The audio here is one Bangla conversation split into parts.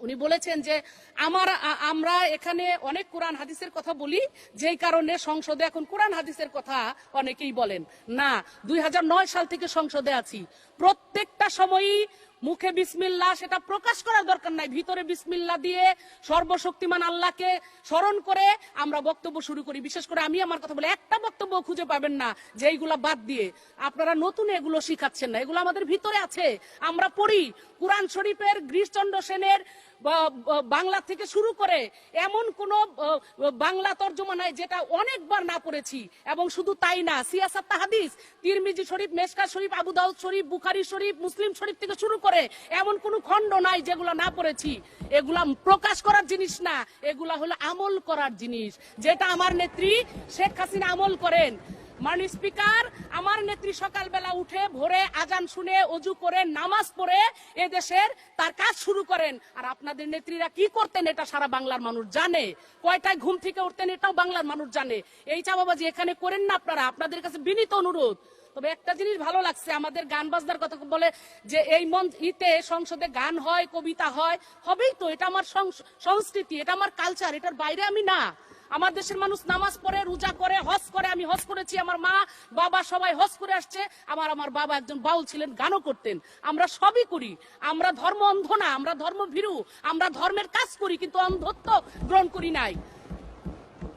উনি বলেছেন যে আমরা এখানে অনেক কোরআন হাদিসের কথা বলি, যেই কারণে সংসদে এখন কোরআন হাদিসের কথা অনেকেই বলেন না। 2009 সাল থেকে সংসদে আছি, প্রত্যেকটা সময়ই মুখে বিসমিল্লাহ সেটা প্রকাশ করার দরকার নাই, ভিতরে বিসমিল্লাহ দিয়ে সর্বশক্তিমান আল্লাহকে স্মরণ করে আমরা বক্তব্য শুরু করি। বিশেষ করে আমি আমার কথা বলে একটা বক্তব্য খুঁজে পাবেন না যে এইগুলা বাদ দিয়ে আপনারা নতুন এগুলো শিখাচ্ছেন না, এগুলো আমাদের ভিতরে আছে, আমরা পড়ি। কুরআন শরীফের গিরিশচন্দ্র সেনের বাংলা থেকে শুরু করে এমন কোন বাংলা তর্জমা নাই যেটা অনেকবার না পড়েছি। এবং শুধু তাই না, সিয়াসাত হাদিস, তিরমিজি শরীফ, মেশকাত শরীফ, আবু দাউদ শরীফ, বুখারী শরীফ, মুসলিম শরীফ থেকে শুরু করে এমন কোন খণ্ড নাই যেগুলো না পড়েছি। এগুলা প্রকাশ করার জিনিস না, এগুলা হলো আমল করার জিনিস, যেটা আমার নেত্রী শেখ হাসিনা আমল করেন। মাননীয় স্পিকার, আমার নেত্রী সকালবেলা উঠে ভোরে আজান শুনে অজু করে নামাজ পড়ে এদেশের তার কাজ শুরু করেন। আর আপনাদের নেত্রীরা কি করতেন এটা সারা বাংলার মানুষ জানে, কয়টায় ঘুম থেকে উঠতেন এটাও বাংলার মানুষ জানে। এই চাপাবাজি এখানে করেন না আপনারা, আপনাদের কাছে বিনীত অনুরোধ। তবে একটা জিনিস ভালো লাগছে, আমাদের গান বাজনার কথা বলে যে এই ইতে সংসদে গান হয়, কবিতা হয়, হবেই তো, এটা আমার সংস্কৃতি, এটা আমার কালচার, এটার বাইরে আমি না। আমার দেশের মানুষ নামাজ পড়ে, রোজা করে, হজ করে, আমি হজ করেছি, আমার মা বাবা সবাই হজ করে আসছে। আমার বাবা একজন বাউল ছিলেন, গানও করতেন। আমরা সবই করি, আমরা ধর্ম অন্ধ না, আমরা ধর্ম ভীরু, আমরা ধর্মের কাজ করি, কিন্তু অন্ধত্ব গ্রহণ করি নাই।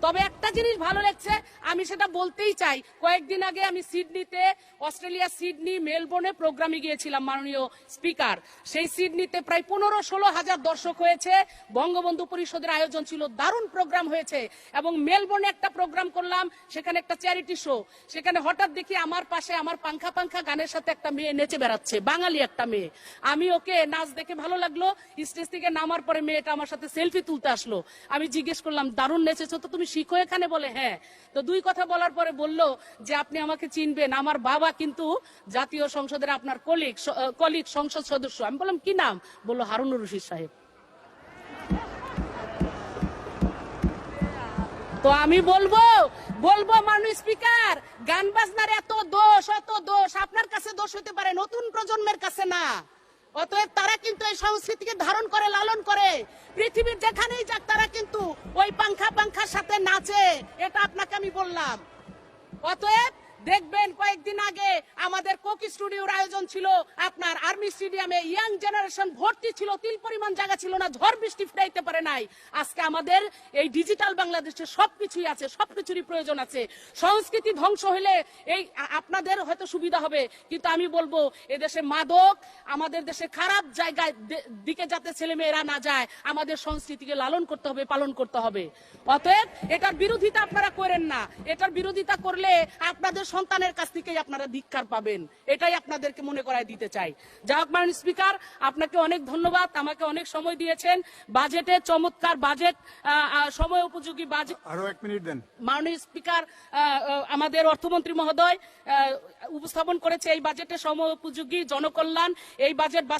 তবে একটা জিনিস ভালো লাগছে, আমি সেটা বলতেই চাই। কয়েকদিন আগে আমি সিডনিতে, অস্ট্রেলিয়া সিডনি, মেলবোর্নে প্রোগ্রামে গিয়েছিলাম মাননীয় স্পিকার। সেই সিডনিতে প্রায় 15-16 হাজার দর্শক হয়েছে, বঙ্গবন্ধু পরিষদের আয়োজন ছিল, দারুণ প্রোগ্রাম হয়েছে। এবং মেলবোর্নে একটা প্রোগ্রাম করলাম, সেখানে একটা চ্যারিটি শো। সেখানে হঠাৎ দেখি আমার পাশে আমার পাংখা পাংখা গানের সাথে একটা মেয়ে নেচে বেড়াচ্ছে, বাঙালি একটা মেয়ে। আমি ওকে নাচ দেখে ভালো লাগলো, স্টেজ থেকে নামার পরে মেয়েটা আমার সাথে সেলফি তুলতে আসলো। আমি জিজ্ঞেস করলাম, দারুণ নেচেছো তো তুমি, শিখো এখানে? বলে হ্যাঁ। তো দুই কথা বলার পরে বলল যে আপনি আমাকে চিনবেন, আমার বাবা কিন্তু জাতীয় সংসদের আপনার কলিগ সংসদ সদস্য। আমি বললাম কি নাম? বলল হারুনুর রশিদ সাহেব। তো আমি বলবো মাননীয় স্পিকার, গান বাজনার এত দোষ আপনার কাছে দোষ হতে পারে, নতুন প্রজন্মের কাছে না। অতএব তারা কিন্তু এই সংস্কৃতিকে ধারণ করে, লালন করে, পৃথিবীর যেখানেই যাক তারা কিন্তু ওই পাংখার সাথে নাচে, এটা আপনাকে আমি বললাম। অতএব দেখবেন কয়েকদিন আগে আমাদের কোকি স্টুডিওর আয়োজন ছিল আপনার আর্মি স্টেডিয়ামে, ইয়াং জেনারেশন ভর্তি ছিল, তিল পরিমাণ জায়গা ছিল না, ঝড় বৃষ্টি ফিরাইতে পারে নাই। আজকে আমাদের এই ডিজিটাল বাংলাদেশে সবকিছুই আছে, সবকিছুরই প্রয়োজন আছে। সংস্কৃতি ধ্বংস হলে এই আপনাদের হয়তো সুবিধা হবে, কিন্তু আমি বলবো এদেশে মাদক, আমাদের দেশে খারাপ জায়গায় দিকে যাতে ছেলে মেয়েরা না যায়, আমাদের সংস্কৃতিকে লালন করতে হবে, পালন করতে হবে। অতএব এটার বিরোধিতা আপনারা করেন না, এটার বিরোধিতা করলে আপনাদের সন্তানের কাছ থেকে আপনারা ধিক্কার পাবেন, এটাই আপনাদেরকে মনে করায় দিতে চাই। যাই হোক মাননীয় স্পিকার, আপনাকে অনেক ধন্যবাদ, আমাকে অনেক সময় দিয়েছেন। বাজেটে চমৎকার বাজেট, সময় উপযোগী বাজেট। আরো 1 মিনিট দেন। মাননীয় স্পিকার, আমাদের অর্থমন্ত্রী মহোদয় উপস্থাপন করেছে এই বাজেটে সময় উপযোগী জনকল্যাণ, এই বাজেট